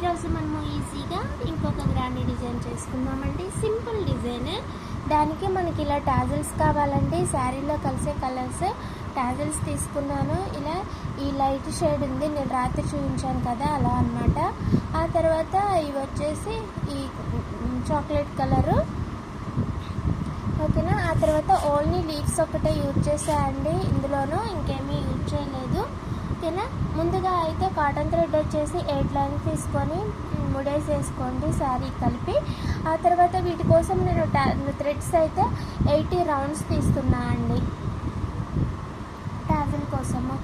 ఈరోజు మనము ఈజీగా ఇంకొక గ్రాండ్ డిజైన్ చేసుకుందామండి. Simple design. దానికి మనకి ఇలా టాజిల్స్ కావాలండి. శారీలో కలిసే కలర్స్ టాజిల్స్ తీసుకున్నాను. ఇలా ఈ లైట్ షేడ్ ఉంది, నేను రాత్రి చూపించాను కదా, అలా అన్నమాట. ఆ తర్వాత ఇవి వచ్చేసి ఈ చాక్లెట్ కలరు, ఓకేనా. ఆ తర్వాత ఓన్లీ లీవ్స్ ఒకటే యూజ్ చేసాయండి, ఇందులోనూ ఇంకేమీ యూజ్ చేయలేదు, ఓకేనా. ముందుగా అయితే కాటన్ థ్రెడ్ వచ్చేసి 8 లైన్స్ తీసుకొని ముడేసేసుకోండి శారీ కలిపి. ఆ తర్వాత వీటి కోసం నేను థ్రెడ్స్ అయితే 80 రౌండ్స్ తీస్తున్నా అండి టాజిల్ కోసము,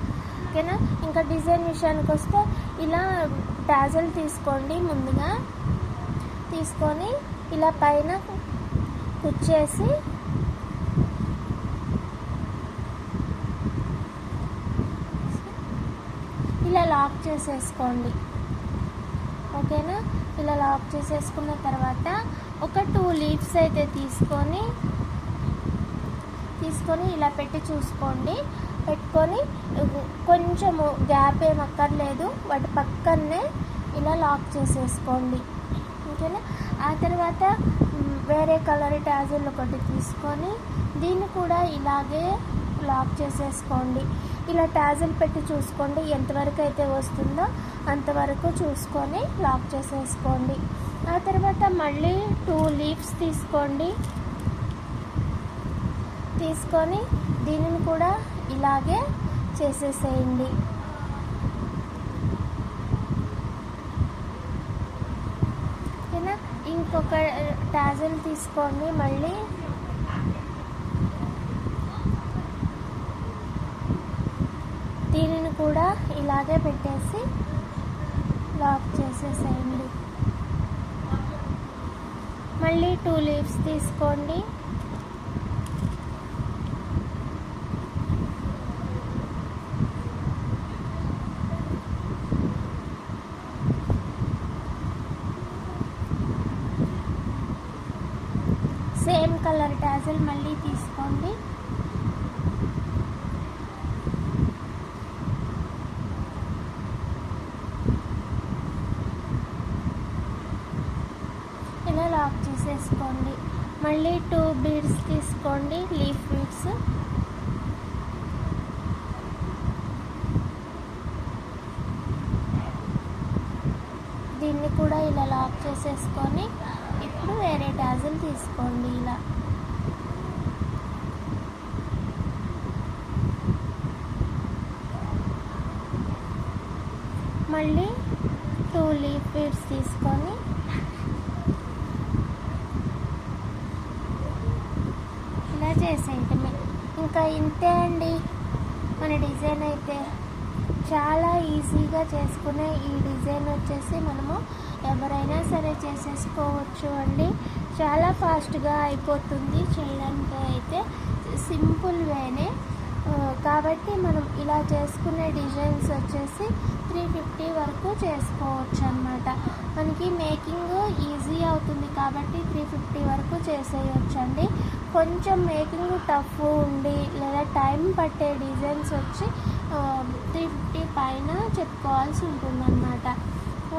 ఓకేనా. ఇంకా డిజైన్ విషయానికి వస్తే ఇలా టాజిల్ తీసుకోండి. ముందుగా తీసుకొని ఇలా పైన కుచ్చేసి ఇలా లాక్ చేసేసుకోండి, ఓకేనా. ఇలా లాక్ చేసేసుకున్న తర్వాత ఒక 2 లీవ్స్ అయితే తీసుకొని ఇలా పెట్టి చూసుకోండి. పెట్టుకొని కొంచెము గ్యాప్ ఏం అక్కర్లేదు, వాటి పక్కనే ఇలా లాక్ చేసేసుకోండి, ఓకేనా. ఆ తర్వాత వేరే కలర్ టాజిల్ ఒకటి తీసుకొని దీన్ని కూడా ఇలాగే లాక్ చేసేసుకోండి. ఇలా టాజిల్ పెట్టి చూసుకోండి, ఎంతవరకు అయితే వస్తుందో అంతవరకు చూసుకొని లాక్ చేసేసుకోండి. ఆ తర్వాత మళ్ళీ 2 లీవ్స్ తీసుకొని దీనిని కూడా ఇలాగే చేసేసేయండి, ఓకేనా. ఇంకొక టాజిల్ తీసుకోండి, మళ్ళీ దీనిని కూడా ఇలాగే పెట్టేసి లాక్ చేసేసేయండి. మళ్ళీ 2 లీవ్స్ తీసుకోండి, సేమ్ కలర్ టాజిల్ మళ్ళీ తీసుకోండి. ఇలా లాక్ చేసేసుకోండి. మళ్ళీ 2 బీడ్స్ తీసుకోండి, లీఫ్ బీడ్స్. దీన్ని కూడా ఇలా లాక్ చేసేసుకొని ఇప్పుడు వేరే టాజిల్ తీసుకోండి. ఇలా మళ్ళీ 2 లీఫ్ బీడ్స్ తీసుకొని ఇలా చేసేయటమే. ఇంకా ఇంతే అండి మన డిజైన్ అయితే. చాలా ఈజీగా చేసుకునే ఈ డిజైన్ వచ్చేసి మనము ఎవరైనా సరే చేసేసుకోవచ్చు అండి. చాలా ఫాస్ట్గా అయిపోతుంది చేయడానికి అయితే, సింపుల్ వేనే. కాబట్టి మనం ఇలా చేసుకునే డిజైన్స్ వచ్చేసి 350 వరకు చేసుకోవచ్చు అన్నమాట. మనకి మేకింగ్ ఈజీ అవుతుంది కాబట్టి 350 వరకు చేసేయచ్చండి. కొంచెం మేకింగ్ టఫ్ ఉండి లేదా టైం పట్టే డిజైన్స్ వచ్చి 350 పైన చెప్పుకోవాల్సి ఉంటుందన్నమాట,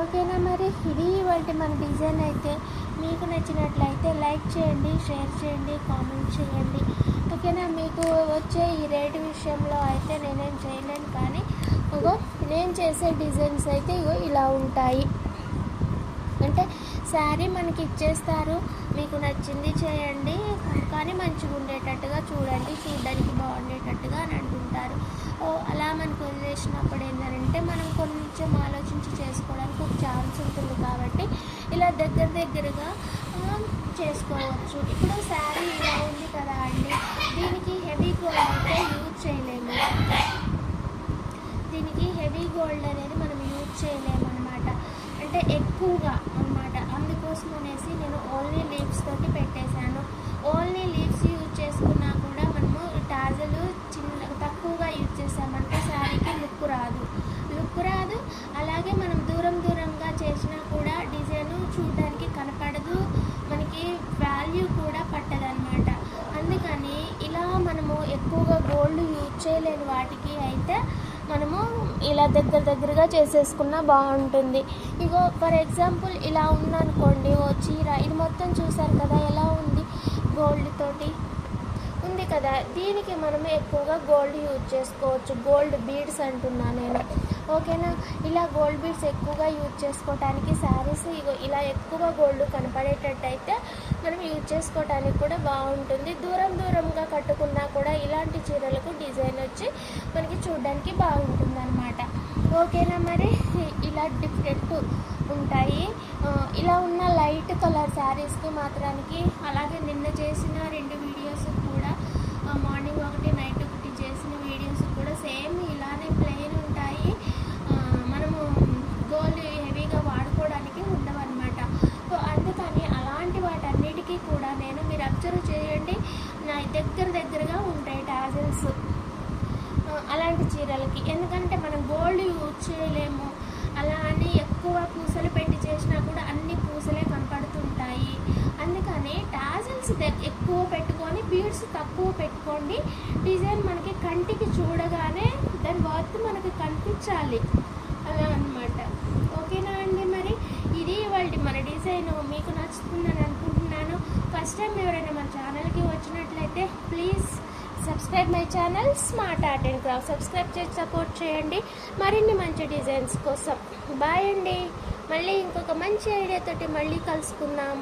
ఓకేనా. మరి ఇది ఇవాళ మన డిజైన్ అయితే. మీకు నచ్చినట్లయితే లైక్ చేయండి, షేర్ చేయండి, కామెంట్ చేయండి, ఓకేనా. మీకు వచ్చే ఈ రేటు విషయంలో అయితే నేనేం చేయలేను, కానీ నేను చేసే డిజైన్స్ అయితే ఇలా ఉంటాయి. అంటే శారీ మనకి ఇచ్చేస్తారు, మీకు నచ్చింది చేయండి, కానీ మంచిగా ఉండేటట్టుగా చూడండి, చూడడానికి బాగుండేటట్టుగా అని అంటుంటారు. అలా మనకు వదిలేసినప్పుడు ఏంటంటే మనం కొంచెం ఆలోచించి చేసుకోవడానికి ఒక ఛాన్స్ ఉంటుంది. కాబట్టి ఇలా దగ్గరగా చేసుకోవచ్చు. ఇప్పుడు శారీ ఇలా ఉంది కదా అండి, దీనికి హెవీ గోల్డ్ అయితే యూజ్ చేయలేము. దీనికి హెవీ గోల్డ్ అనేది మనం యూజ్ చేయలేము అనమాట, అంటే ఎక్కువగా అనమాట. అందుకోసం అనేసి నేను ఓన్లీ లీవ్స్ తోటి పెట్టేశాను. ఓన్లీ లీవ్స్ యూజ్ చేసుకున్నా కూడా మనము టాజిల్ తక్కువగా యూజ్ చేసామంటే శారీకి లుక్ రాదు. అలాగే మనం దూరంగా చేసినా కూడా డిజైన్ చూడడానికి కనపడదు, మనకి వాల్యూ కూడా పట్టదన్నమాట. అందుకని ఇలా మనము ఎక్కువగా గోల్డ్ యూజ్ చేయలేని వాటికి అయితే మనము ఇలా దగ్గరగా చేసేసుకున్నా బాగుంటుంది. ఇగో ఫర్ ఎగ్జాంపుల్ ఇలా ఉందనుకోండి ఓ చీర, ఇది మొత్తం చూసారు కదా ఎలా ఉంది, గోల్డ్ తోటి ఉంది కదా. దీనికి మనము ఎక్కువగా గోల్డ్ యూజ్ చేసుకోవచ్చు, గోల్డ్ బీడ్స్ అంటున్నా నేను, ఓకేనా. ఇలా గోల్డ్ బీడ్స్ ఎక్కువగా యూజ్ చేసుకోవటానికి శారీస్ ఇగో ఇలా ఎక్కువ గోల్డ్ కనపడేటట్టయితే మనం యూజ్ చేసుకోవటానికి కూడా బాగుంటుంది. దూరంగా కట్టుకున్నా కూడా ఇలాంటి చీరలకు డిజైన్ వచ్చి మనకి చూడడానికి బాగుంటుంది అనమాట, ఓకేనా. మరి ఇలా డిఫరెంట్ ఉంటాయి. ఇలా ఉన్న లైట్ కలర్ శారీస్కి మాత్రానికి, అలాగే నిన్న చేసిన 2 వీడియోస్ కూడా, మార్నింగ్ ఒకటి నైట్ ఒకటి చేసిన వీడియోస్ కూడా సేమ్ ఇలానే ప్లెయిన్ ఉంటాయి. మనము గోల్డ్ హెవీగా వాడుకోవడానికి ఉండవన్నమాట. సో అందుకని అలాంటి వాటన్నిటికీ కూడా మీరు అబ్జర్వ్ చేయండి, నా దగ్గరగా ఉంటాయి టాజిల్స్ అలాంటి చీరలకి. ఎందుకంటే మనం గోల్డ్ యూజ్ చేయలేము, అలా అని ఎక్కువ పూసలు పెట్టి చేసినా కూడా అన్ని పూసలే కనపడుతుంటాయి. అందుకని టాజిల్స్ ఎక్కువ పెట్టుకొని బీడ్స్ తక్కువ పెట్టుకోండి. డిజైన్ మనకి కంటికి చూడగానే దాని వర్త్ మనకి కనిపించాలి, అలా అన్నమాట, ఓకేనా అండి. మరి ఇది ఇవాళ మన డిజైన్ మీకు నచ్చుతుందని అనుకుంటున్నాను. ఫస్ట్ టైం ఎవరైనా మన ఛానల్కి వచ్చినట్లయితే please subscribe my channel smart art and craft. Subscribe చేసి సపోర్ట్ చేయండి మరిన్ని మంచి డిజైన్స్ కోసం. బాయ్ అండి. మళ్ళీ ఇంకొక మంచి ఐడియాతోటి మళ్ళీ కలుసుకుందాం.